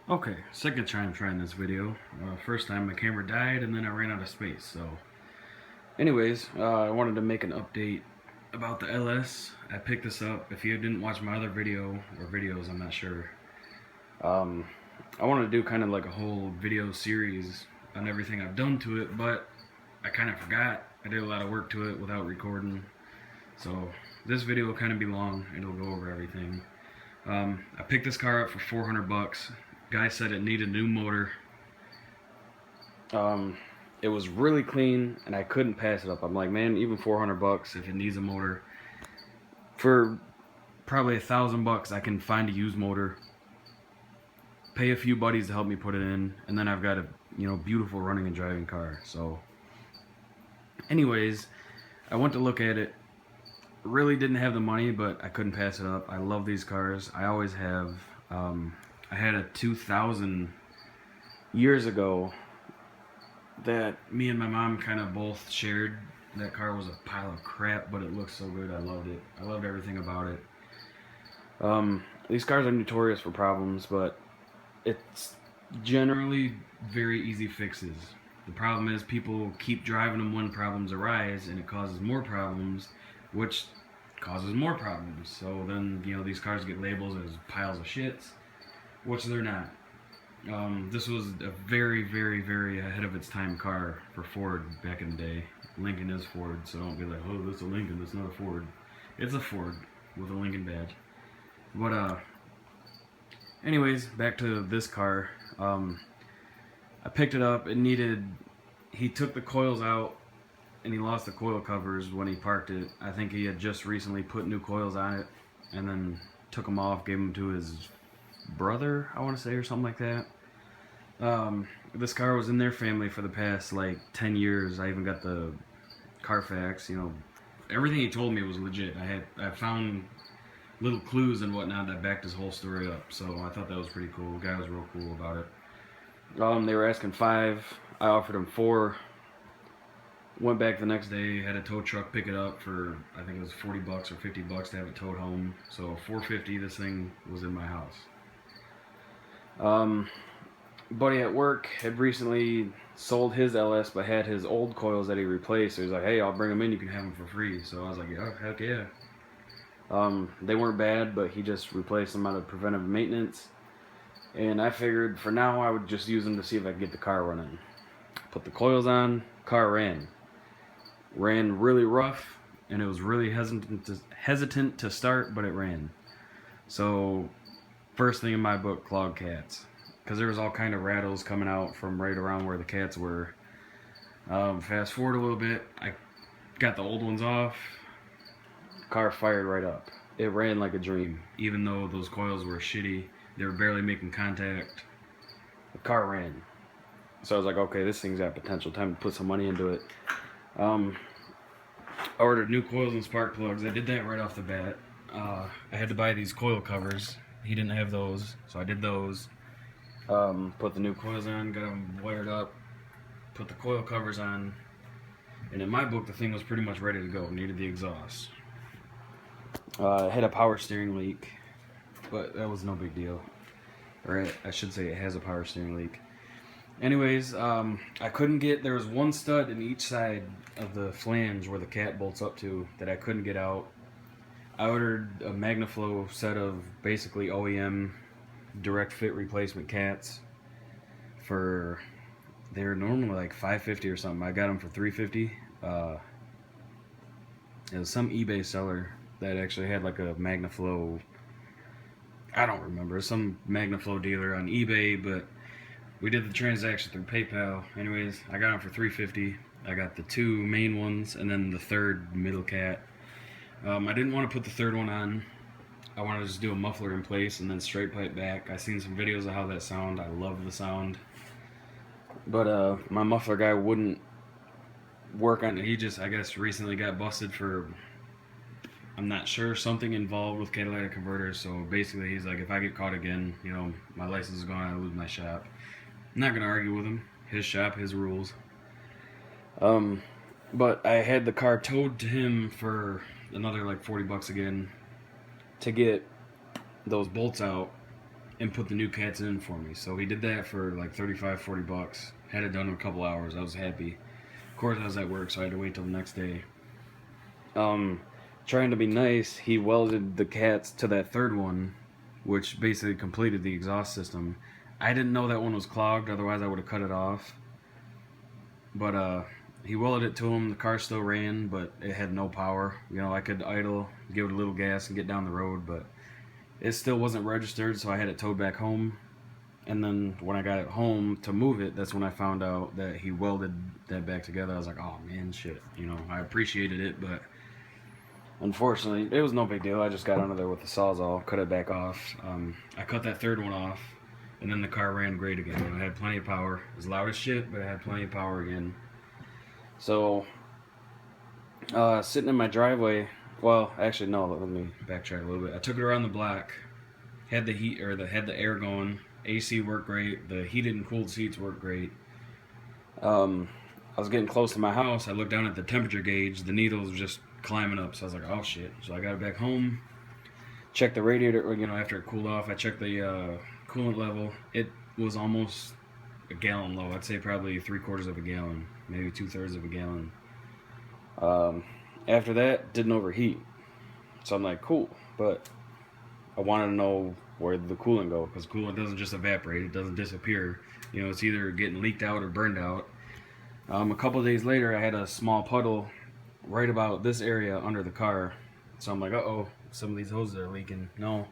Okay, second time trying this video. First time my camera died and then I ran out of space. So, anyways, I wanted to make an update about the LS. I picked this up. If you didn't watch my other video or videos, I'm not sure. Um, I wanted to do kind of like a whole video series on everything I've done to it, but I kind of forgot. I did a lot of work to it without recording. So, this video will kind of be long. It'll go over everything. I picked this car up for 400 bucks. Guy said it needed a new motor. It was really clean and I couldn't pass it up. I'm like, man, even 400 bucks if it needs a motor. For probably 1,000 bucks I can find a used motor, pay a few buddies to help me put it in, and then I've got a beautiful running and driving car. So anyways, I went to look at it. Really didn't have the money, but I couldn't pass it up. I love these cars. I always have. I had a 2000 years ago that me and my mom kind of both shared. That car was a pile of crap, but it looked so good. I loved it. I loved everything about it. These cars are notorious for problems, but it's generally very easy fixes. The problem is people keep driving them when problems arise, and it causes more problems, which causes more problems. So then, these cars get labeled as piles of shits, which they're not. This was a very, very, very ahead of its time car for Ford back in the day. Lincoln is Ford, so don't be like, oh, that's a Lincoln, that's not a Ford. It's a Ford with a Lincoln badge. But, anyways, back to this car. I picked it up. He took the coils out and he lost the coil covers when he parked it. I think he had just recently put new coils on it and then took them off, gave them to his brother, I want to say, or something like that. This car was in their family for the past like 10 years. I even got the Carfax. Everything he told me was legit. I found little clues and whatnot that backed his whole story up. So I thought that was pretty cool. The guy was real cool about it. They were asking $5. I offered him $4. Went back the next day, had a tow truck pick it up for, I think it was 40 bucks or 50 bucks to have it towed home. So $4.50, this thing was in my house. Buddy at work had recently sold his LS, but had his old coils that he replaced. So he was like, hey, I'll bring them in, you can have them for free. So I was like, yeah, heck yeah. They weren't bad, but he just replaced them out of preventive maintenance. And I figured for now I would just use them to see if I could get the car running. Put the coils on, car ran. Ran really rough, and it was really hesitant to start, but it ran. So, first thing in my book, clogged cats. Because there was all kind of rattles coming out from right around where the cats were. Fast forward a little bit, I got the old ones off. The car fired right up. It ran like a dream. Even though those coils were shitty, they were barely making contact. The car ran. So I was like, okay, this thing's got potential. Time to put some money into it. I ordered new coils and spark plugs. I did that right off the bat. I had to buy these coil covers. He didn't have those, so I did those. Put the new coils on, got them wired up, put the coil covers on, and in my book the thing was pretty much ready to go. Needed the exhaust. It had a power steering leak, but that was no big deal. Or I should say it has a power steering leak. Anyways, I couldn't get, there was one stud in each side of the flange where the cat bolts up to that I couldn't get out. I ordered a MagnaFlow set of basically OEM direct fit replacement cats for, they were normally like $5.50 or something. I got them for $3.50. It was some eBay seller that actually had like a MagnaFlow, I don't remember, some MagnaFlow dealer on eBay, but we did the transaction through PayPal. Anyways, I got them for $3.50. I got the two main ones and then the third middle cat. I didn't want to put the third one on. I wanted to just do a muffler in place and then straight pipe back. I seen some videos of how that sound. I love the sound. But my muffler guy wouldn't work on it. He just, I guess, recently got busted for, I'm not sure, something involved with catalytic converters. So basically he's like, if I get caught again, my license is gone, I lose my shop. I'm not gonna argue with him. His shop, his rules. But I had the car towed to him for another like 40 bucks again to get those bolts out and put the new cats in for me. So he did that for like 35, 40 bucks. Had it done in a couple hours. I was happy. Of course, I was at work, so I had to wait till the next day. Trying to be nice, he welded the cats to that third one, which basically completed the exhaust system. I didn't know that one was clogged, otherwise I would have cut it off. But he welded it to him. The car still ran, but it had no power. You know, I could idle, give it a little gas, and get down the road, but it still wasn't registered, so I had it towed back home. And then when I got it home to move it, that's when I found out that he welded that back together. I was like, oh man, shit. You know, I appreciated it, but unfortunately, it was no big deal. I just got under there with the Sawzall, cut it back off. I cut that third one off, and then the car ran great again. You know, it had plenty of power. It was loud as shit, but it had plenty of power again. So, sitting in my driveway, well, actually, no, let me backtrack a little bit. I took it around the block, had the heat, or had the air going. AC worked great. The heated and cooled seats worked great. I was getting close to my house. I looked down at the temperature gauge. The needles were just climbing up. So I was like, oh shit. So I got it back home. Checked the radiator. You know, after it cooled off, I checked the coolant level. It was almost a gallon low. I'd say probably 3/4 of a gallon, maybe 2/3 of a gallon. After that, didn't overheat. So I'm like, cool. But I wanted to know where the coolant go, because coolant doesn't just evaporate, it doesn't disappear. You know, it's either getting leaked out or burned out. A couple of days later, I had a small puddle right about this area under the car. So I'm like, uh-oh, some of these hoses are leaking. No.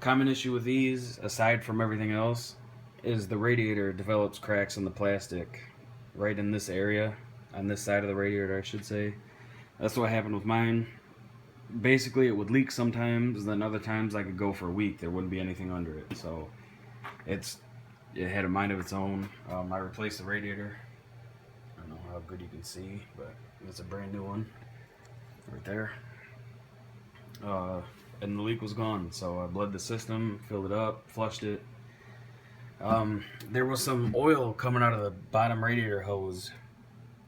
Common issue with these, aside from everything else, is the radiator develops cracks in the plastic right in this area, on this side of the radiator, I should say. That's what happened with mine. Basically, it would leak sometimes, then other times I could go for a week. There wouldn't be anything under it. So it had a mind of its own. I replaced the radiator. I don't know how good you can see, but it's a brand new one right there. And the leak was gone. So I bled the system, filled it up, flushed it. There was some oil coming out of the bottom radiator hose.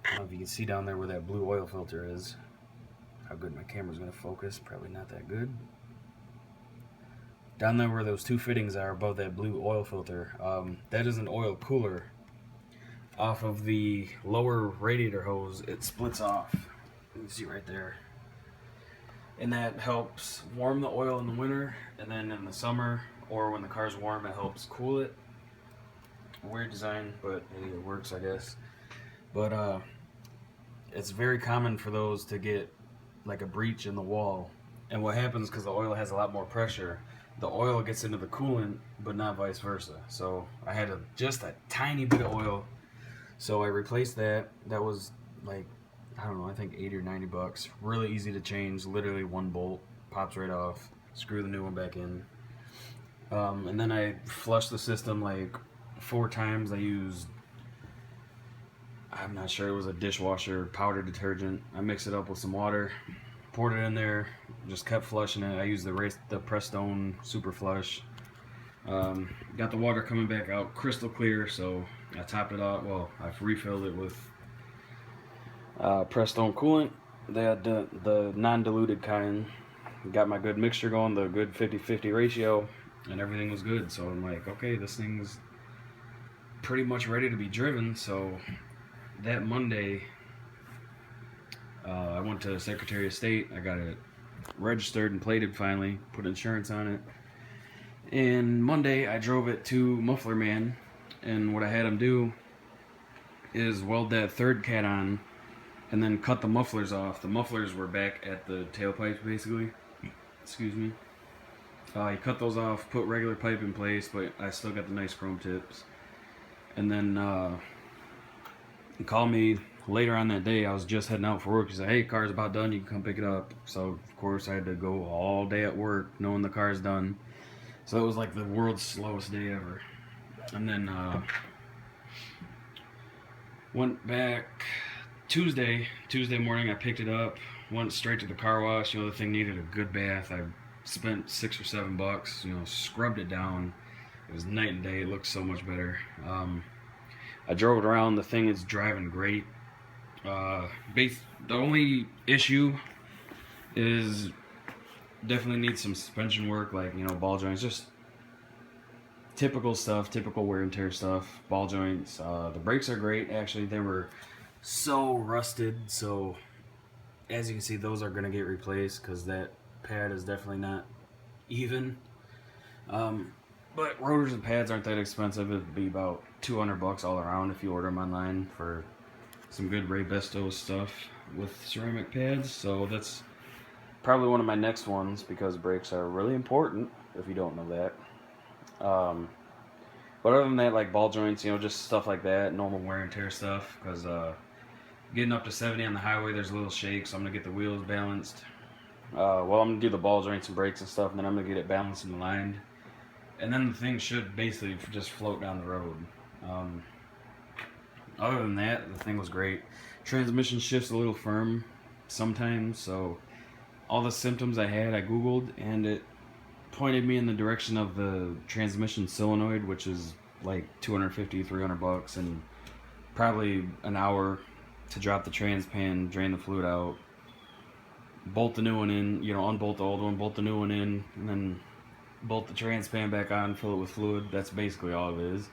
I don't know if you can see down there where that blue oil filter is. How good my camera's going to focus, probably not that good. Down there where those two fittings are above that blue oil filter, that is an oil cooler. Off of the lower radiator hose, it splits off. You can see right there. And that helps warm the oil in the winter, and then in the summer, or when the car's warm, it helps cool it. Weird design, but hey, it works, I guess. But it's very common for those to get like a breach in the wall, and what happens, because the oil has a lot more pressure, the oil gets into the coolant, but not vice versa. So I had just a tiny bit of oil, so I replaced that. That was like, I don't know, I think 80 or 90 bucks. Really easy to change, literally one bolt, pops right off, screw the new one back in. And then I flushed the system like 4 times. I used, I'm not sure, it was a dishwasher powder detergent. I mixed it up with some water, poured it in there, just kept flushing it. I used the Prestone Super Flush. Got the water coming back out crystal clear, so I topped it off. Well, I've refilled it with Prestone coolant, the non-diluted kind. Got my good mixture going, the good 50-50 ratio, and everything was good. So I'm like, okay, this thing's pretty much ready to be driven. So that Monday, I went to Secretary of State. I got it registered and plated finally, put insurance on it. And Monday, I drove it to Muffler Man, and what I had him do is weld that third cat on, and then cut the mufflers off. The mufflers were back at the tailpipes, basically. Excuse me. He cut those off, put regular pipe in place, but I still got the nice chrome tips. And then he called me later on that day. I was just heading out for work. He said, hey, car's about done, you can come pick it up. So of course I had to go all day at work knowing the car's done. So it was like the world's slowest day ever. And then went back Tuesday morning. I picked it up, went straight to the car wash. You know, the thing needed a good bath. I spent $6 or $7, you know, scrubbed it down. It was night and day. It looked so much better. I drove it around. The thing is driving great. The only issue is definitely needs some suspension work, like, you know, ball joints. Just typical stuff, typical wear and tear stuff, ball joints. The brakes are great, actually. They were so rusted, so as you can see, those are going to get replaced because that pad is definitely not even. But rotors and pads aren't that expensive. It'd be about $200 all around if you order them online for some good Ray Besto stuff with ceramic pads. So that's probably one of my next ones because brakes are really important if you don't know that. But other than that, like ball joints, you know, just stuff like that, normal wear and tear stuff. Because getting up to 70 on the highway, there's a little shake, so I'm gonna get the wheels balanced. Well, I'm gonna do the ball joints and brakes and stuff, and then I'm gonna get it balanced and aligned. And then the thing should basically just float down the road. Other than that, the thing was great. Transmission shifts a little firm sometimes, so all the symptoms I had, I Googled, and it pointed me in the direction of the transmission solenoid, which is like $250-$300, and probably an hour to drop the trans pan, drain the fluid out, bolt the new one in, you know, unbolt the old one, bolt the new one in, and then bolt the trans pan back on, fill it with fluid. That's basically all it is.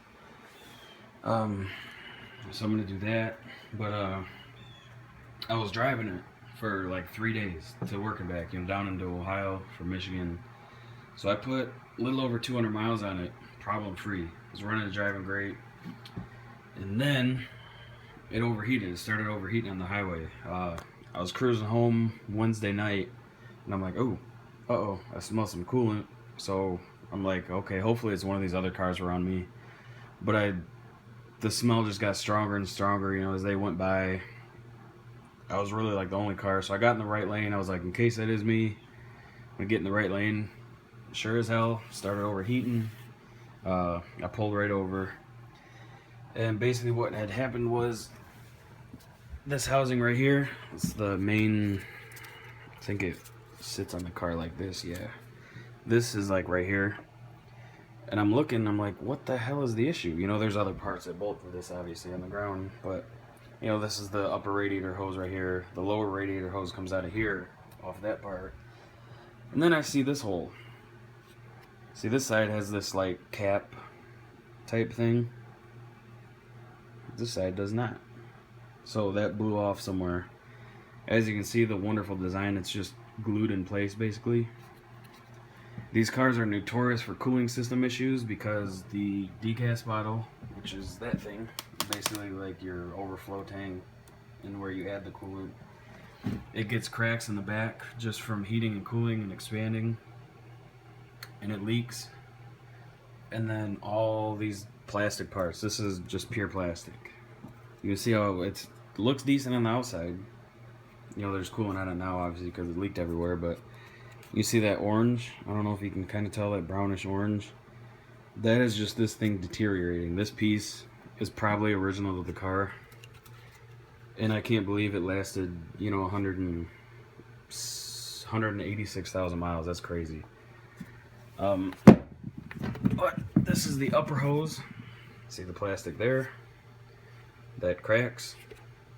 So I'm gonna do that. But I was driving it for like 3 days to work and back, you know, down into Ohio from Michigan. So I put a little over 200 miles on it, problem free. It was running and driving great. And then it overheated. It started overheating on the highway. I was cruising home Wednesday night, and I'm like, oh, uh-oh, I smell some coolant. So I'm like, okay, hopefully it's one of these other cars around me. But the smell just got stronger and stronger, you know, as they went by. I was really like the only car, so I got in the right lane. I was like, in case that is me, I'm gonna get in the right lane. Sure as hell, started overheating. I pulled right over. And basically what had happened was this housing right here, it's the main, I think it sits on the car like this, yeah. This is like right here. And I'm looking, I'm like, what the hell is the issue? You know, there's other parts that bolt for this obviously on the ground, but you know, this is the upper radiator hose right here. The lower radiator hose comes out of here, off that part. And then I see this hole. See, this side has this like cap type thing. This side does not. So that blew off somewhere. As you can see, the wonderful design, it's just glued in place basically. These cars are notorious for cooling system issues because the degas bottle, which is that thing, basically like your overflow tank and where you add the coolant, it gets cracks in the back just from heating and cooling and expanding, and it leaks. And then all these plastic parts, this is just pure plastic. You can see how it looks decent on the outside. You know, there's coolant on it now obviously because it leaked everywhere, but you see that orange? I don't know if you can kind of tell that brownish orange. That is just this thing deteriorating. This piece is probably original to the car. And I can't believe it lasted, you know, 186,000 miles. That's crazy. But this is the upper hose. See the plastic there? That cracks.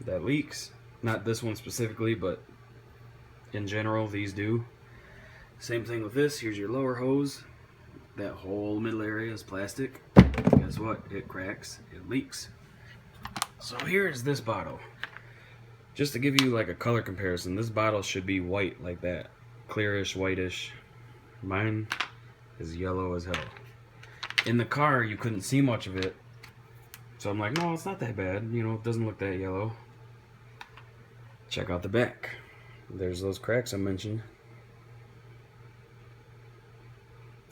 That leaks. Not this one specifically, but in general, these do. Same thing with this. Here's your lower hose. That whole middle area is plastic. Guess what? It cracks. It leaks. So here is this bottle. Just to give you like a color comparison, this bottle should be white like that. Clearish, whitish. Mine is yellow as hell. In the car, you couldn't see much of it. So I'm like, no, it's not that bad. You know, it doesn't look that yellow. Check out the back. There's those cracks I mentioned.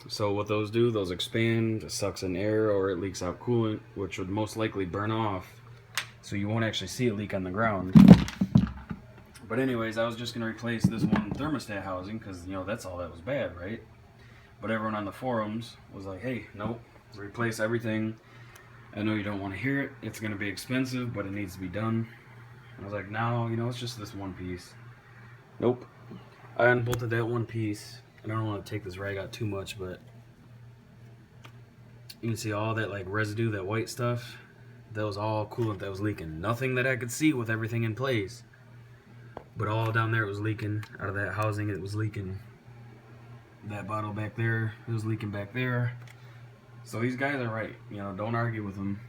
So what those do, those expand, it sucks in air, or it leaks out coolant, which would most likely burn off, so you won't actually see it leak on the ground. But anyways, I was just going to replace this one thermostat housing, because, you know, that's all that was bad, right? But everyone on the forums was like, hey, nope, replace everything. I know you don't want to hear it, it's going to be expensive, but it needs to be done. I was like, no, you know, it's just this one piece. Nope. I unbolted that one piece. I don't want to take this rag out too much, but you can see all that like residue, that white stuff. That was all coolant that was leaking. Nothing that I could see with everything in place, but all down there it was leaking. Out of that housing it was leaking. That bottle back there, it was leaking back there. So these guys are right. Don't argue with them.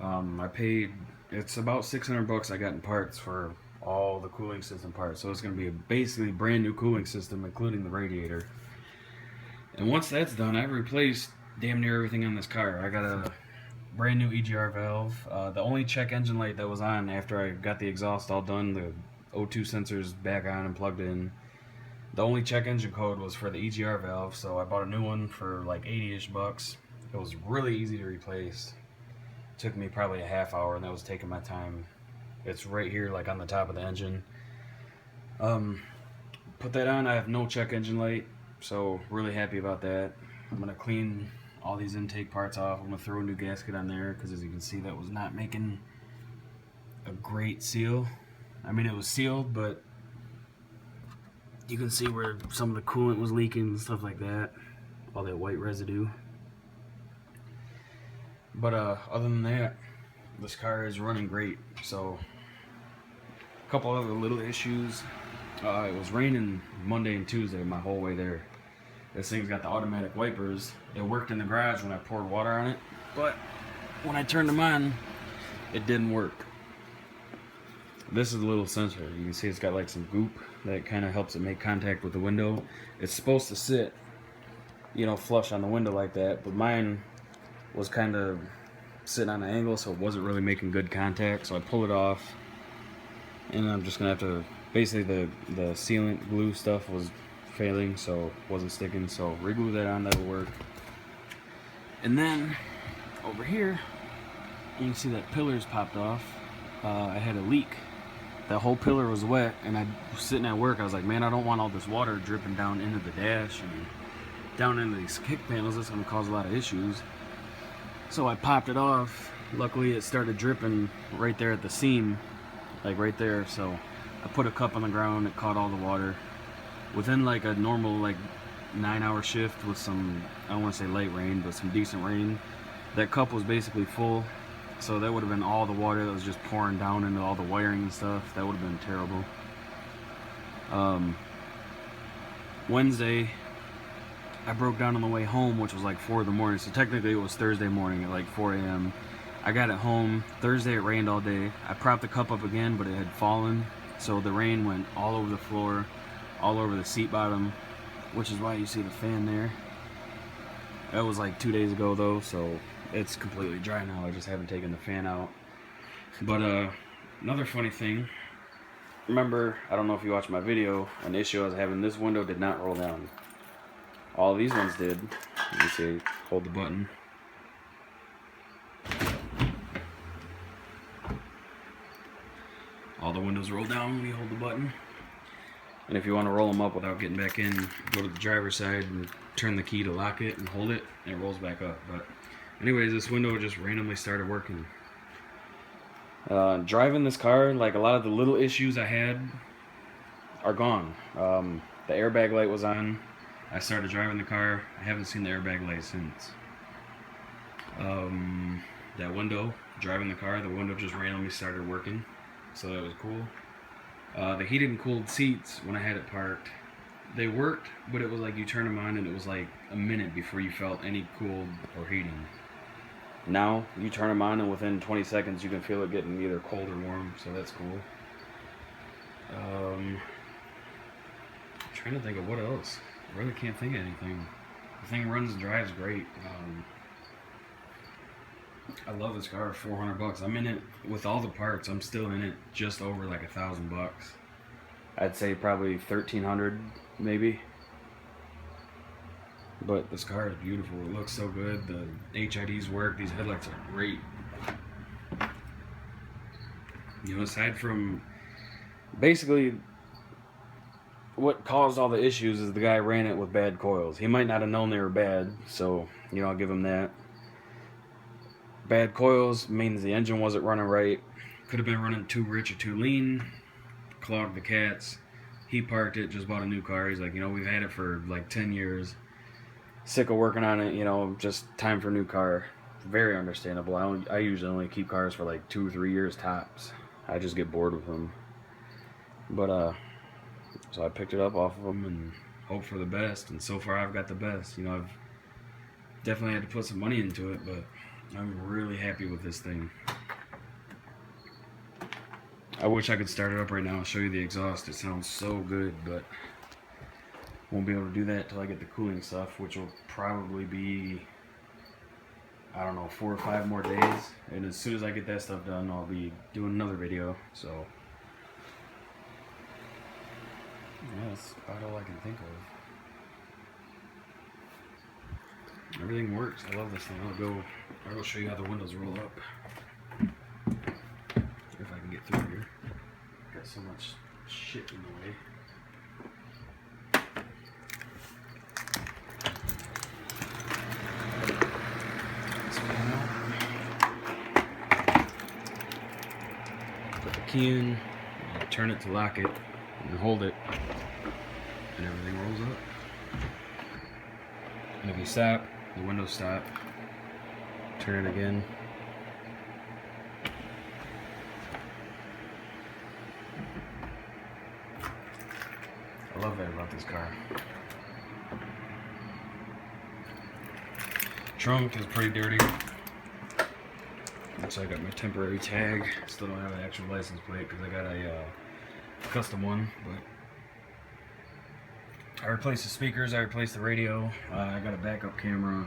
I paid. It's about $600 I got in parts for all the cooling system parts. So it's going to be a basically brand new cooling system, including the radiator. And once that's done, I've replaced damn near everything on this car. I got a brand new Egr valve. The only check engine light that was on after I got the exhaust all done, the O2 sensors back on and plugged in. The only check engine code was for the Egr valve, so I bought a new one for like 80-ish bucks. It was really easy to replace. It took me probably a half hour, and that was taking my time. It's right here, like on the top of the engine. Put that on. I have no check engine light, so really happy about that. I'm gonna clean all these intake parts off. I'm gonna throw a new gasket on there because, as you can see, that was not making a great seal. I mean, it was sealed, but you can see where some of the coolant was leaking and stuff like that. All that white residue. But other than that, this car is running great. So, a couple other little issues. It was raining Monday and Tuesday my whole way there. This thing's got the automatic wipers. It worked in the garage when I poured water on it, but when I turned them on, it didn't work. This is a little sensor. You can see it's got like some goop that kind of helps it make contact with the window. It's supposed to sit, flush on the window like that, but mine was kind of sitting on an angle, so it wasn't really making good contact. So I pull it off, and I'm just gonna have to. Basically, the sealant glue stuff was failing, so it wasn't sticking. So re-glue that on. That'll work. And then over here, you can see that pillar's popped off. I had a leak. That whole pillar was wet, and I was sitting at work. I was like, man, I don't want all this water dripping down into the dash and down into these kick panels. That's going to cause a lot of issues. So I popped it off. Luckily, it started dripping right there at the seam, like right there. So I put a cup on the ground. It caught all the water. Within like a normal 9-hour shift with some, I don't want to say light rain, but some decent rain, that cup was basically full. So that would have been all the water that was just pouring down into all the wiring and stuff. That would have been terrible. Wednesday, I broke down on the way home, which was like 4 in the morning. So technically it was Thursday morning at like 4 a.m. I got it home. Thursday it rained all day. I propped the cup up again, but it had fallen. So the rain went all over the floor, all over the seat bottom, which is why you see the fan there. That was like 2 days ago though, so it's completely dry now. I just haven't taken the fan out. But another funny thing, remember, I don't know if you watched my video, an issue I was having, this window did not roll down. All these ones did. Let me see, hold the button. All the windows roll down when you hold the button. And if you want to roll them up without getting back in, go to the driver's side and turn the key to lock it and hold it, and it rolls back up. But anyways, this window just randomly started working. Driving this car, like a lot of the little issues I had are gone. The airbag light was on. I started driving the car. I haven't seen the airbag light since. That window, driving the car, the window just randomly started working. So that was cool. The heated and cooled seats, when I had it parked, they worked, but it was like you turn them on and it was like a minute before you felt any cold or heating. Now, you turn them on and within 20 seconds you can feel it getting either cold or warm, so that's cool. I'm trying to think of what else. I really can't think of anything. The thing runs and drives great. I love this car. $400. I'm in it with all the parts. I'm still in it just over like $1,000. I'd say probably 1,300 maybe. But this car is beautiful. It looks so good. The HIDs work. These headlights are great. Aside from basically what caused all the issues is the guy ran it with bad coils. He might not have known they were bad, so I'll give him that. Bad coils means the engine wasn't running right. Could have been running too rich or too lean. Clogged the cats. He parked it, just bought a new car. He's like, we've had it for like 10 years. Sick of working on it, just time for a new car. Very understandable. I usually only keep cars for like 2 or 3 years tops. I just get bored with them. But, so I picked it up off of them and hope for the best. And so far I've got the best. Definitely had to put some money into it, but I'm really happy with this thing. I wish I could start it up right now and show you the exhaust. It sounds so good, but won't be able to do that till I get the cooling stuff, which will probably be, I don't know, 4 or 5 more days. And as soon as I get that stuff done, I'll be doing another video. So yeah, that's about all I can think of. Everything works. I love this thing. I'll go show you how the windows roll up. If I can get through here. Got so much shit in the way. Put the key in, turn it to lock it, and hold it, and everything rolls up. And if you stop, the windows stop. Turn it again. I love that about this car. Trunk is pretty dirty. Looks like I got my temporary tag. Still don't have an actual license plate because I got a custom one. But I replaced the speakers. I replaced the radio. I got a backup camera.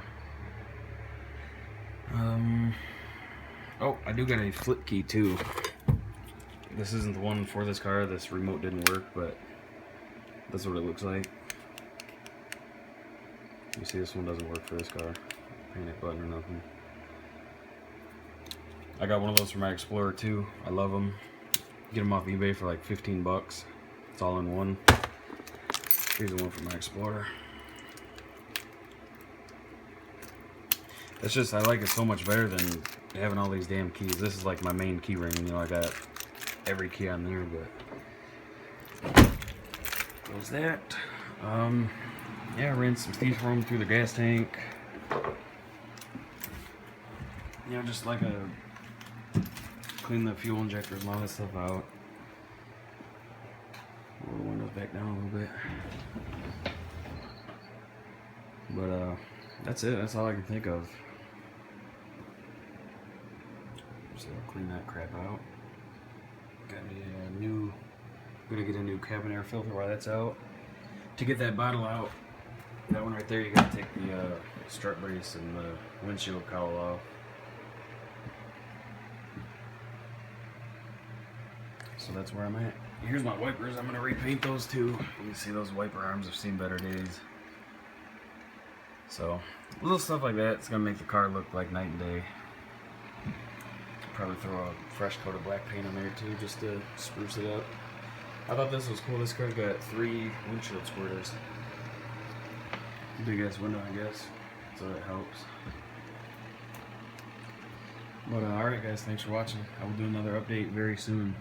Oh, I do got a flip key too. This isn't the one for this car. This remote didn't work, but that's what it looks like. You see, this one doesn't work for this car. Panic button or nothing. I got one of those for my Explorer too. I love them. Get them off eBay for like 15 bucks. It's all in one. Here's the one for my Explorer. It's just, I like it so much better than having all these damn keys. This is like my main key ring. You know, I got every key on there, but close that. Yeah, ran some steel foam through the gas tank. You know, just like clean the fuel injectors and all that stuff out. Roll the windows back down a little bit. But that's it. That's all I can think of. So I'll clean that crap out. Got me a new. Gonna get a new cabin air filter while that's out. To get that bottle out, that one right there, you gotta take the strut brace and the windshield cowl off. So that's where I'm at. Here's my wipers. I'm gonna repaint those too. You can see those wiper arms have seen better days. So little stuff like that. It's gonna make the car look like night and day. Probably throw a fresh coat of black paint on there too, just to spruce it up. I thought this was cool. This car's got 3 windshield squirters. Big ass window, I guess, so that helps. But alright guys, thanks for watching. I will do another update very soon.